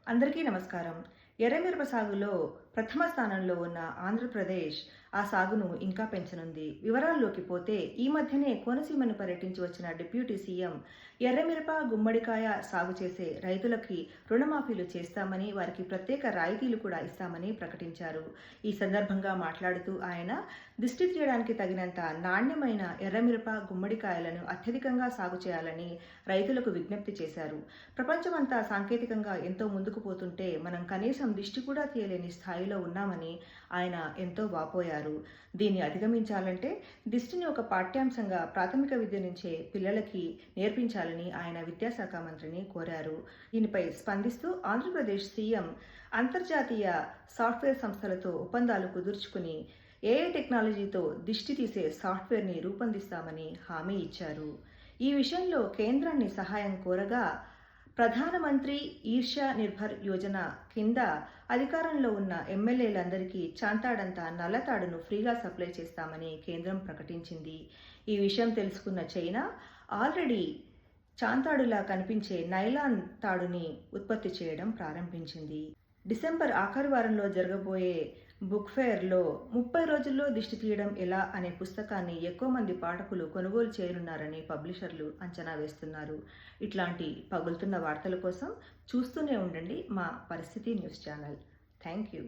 అందరికీ నమస్కారం. ఎర్రమిరప సాగులో ప్రథమ స్థానంలో ఉన్న ఆంధ్రప్రదేశ్ ఆ సాగును ఇంకా పెంచనుంది. వివరాల్లోకి పోతే ఈ మధ్యనే కోనసీమను పర్యటించి వచ్చిన డిప్యూటీ సీఎం ఎర్రమిరప, గుమ్మడికాయ సాగు చేసే రైతులకి రుణమాఫీలు చేస్తామని, వారికి ప్రత్యేక రాయితీలు కూడా ఇస్తామని ప్రకటించారు. ఈ సందర్భంగా మాట్లాడుతూ ఆయన దిష్టి తీయడానికి తగినంత నాణ్యమైన ఎర్రమిరప, గుమ్మడికాయలను అత్యధికంగా సాగు చేయాలని రైతులకు విజ్ఞప్తి చేశారు. ప్రపంచమంతా సాంకేతికంగా ఎంతో ముందుకు పోతుంటే మనం కనీసం దిష్టి కూడా తీయలేని స్థాయిలో ఉన్నామని ఆయన ఎంతో వాపోయారు. దీన్ని అధిగమించాలంటే దిష్టిని ఒక పాఠ్యాంశంగా ప్రాథమిక విద్య నుంచే పిల్లలకి నేర్పించాలని ఆయన విద్యాశాఖ మంత్రిని కోరారు. దీనిపై స్పందిస్తూ ఆంధ్రప్రదేశ్ సీఎం అంతర్జాతీయ సాఫ్ట్వేర్ సంస్థలతో ఒప్పందాలు కుదుర్చుకుని ఏఐ టెక్నాలజీతో దిష్టి తీసే సాఫ్ట్వేర్ని రూపొందిస్తామని హామీ ఇచ్చారు. ఈ విషయంలో కేంద్రాన్ని సహాయం కోరగా ప్రధానమంత్రి ఈర్షా నిర్భర్ యోజన కింద అధికారంలో ఉన్న ఎమ్మెల్యేలందరికీ చాంతాడంత నల్లతాడును ఫ్రీగా సప్లై చేస్తామని కేంద్రం ప్రకటించింది. ఈ విషయం తెలుసుకున్న చైనా ఆల్రెడీ చాంతాడులా కనిపించే నైలాన్ తాడుని ఉత్పత్తి చేయడం ప్రారంభించింది. డిసెంబర్ ఆఖరి వారంలో జరగబోయే బుక్ ఫెయిర్లో 30 రోజుల్లో దిష్టి తీయడం ఎలా అనే పుస్తకాన్ని ఎక్కువ మంది పాఠకులు కొనుగోలు చేయనున్నారని పబ్లిషర్లు అంచనా వేస్తున్నారు. ఇట్లాంటి పగులుతున్న వార్తల కోసం చూస్తూనే ఉండండి మా పరిస్థితి న్యూస్ ఛానల్. Thank you.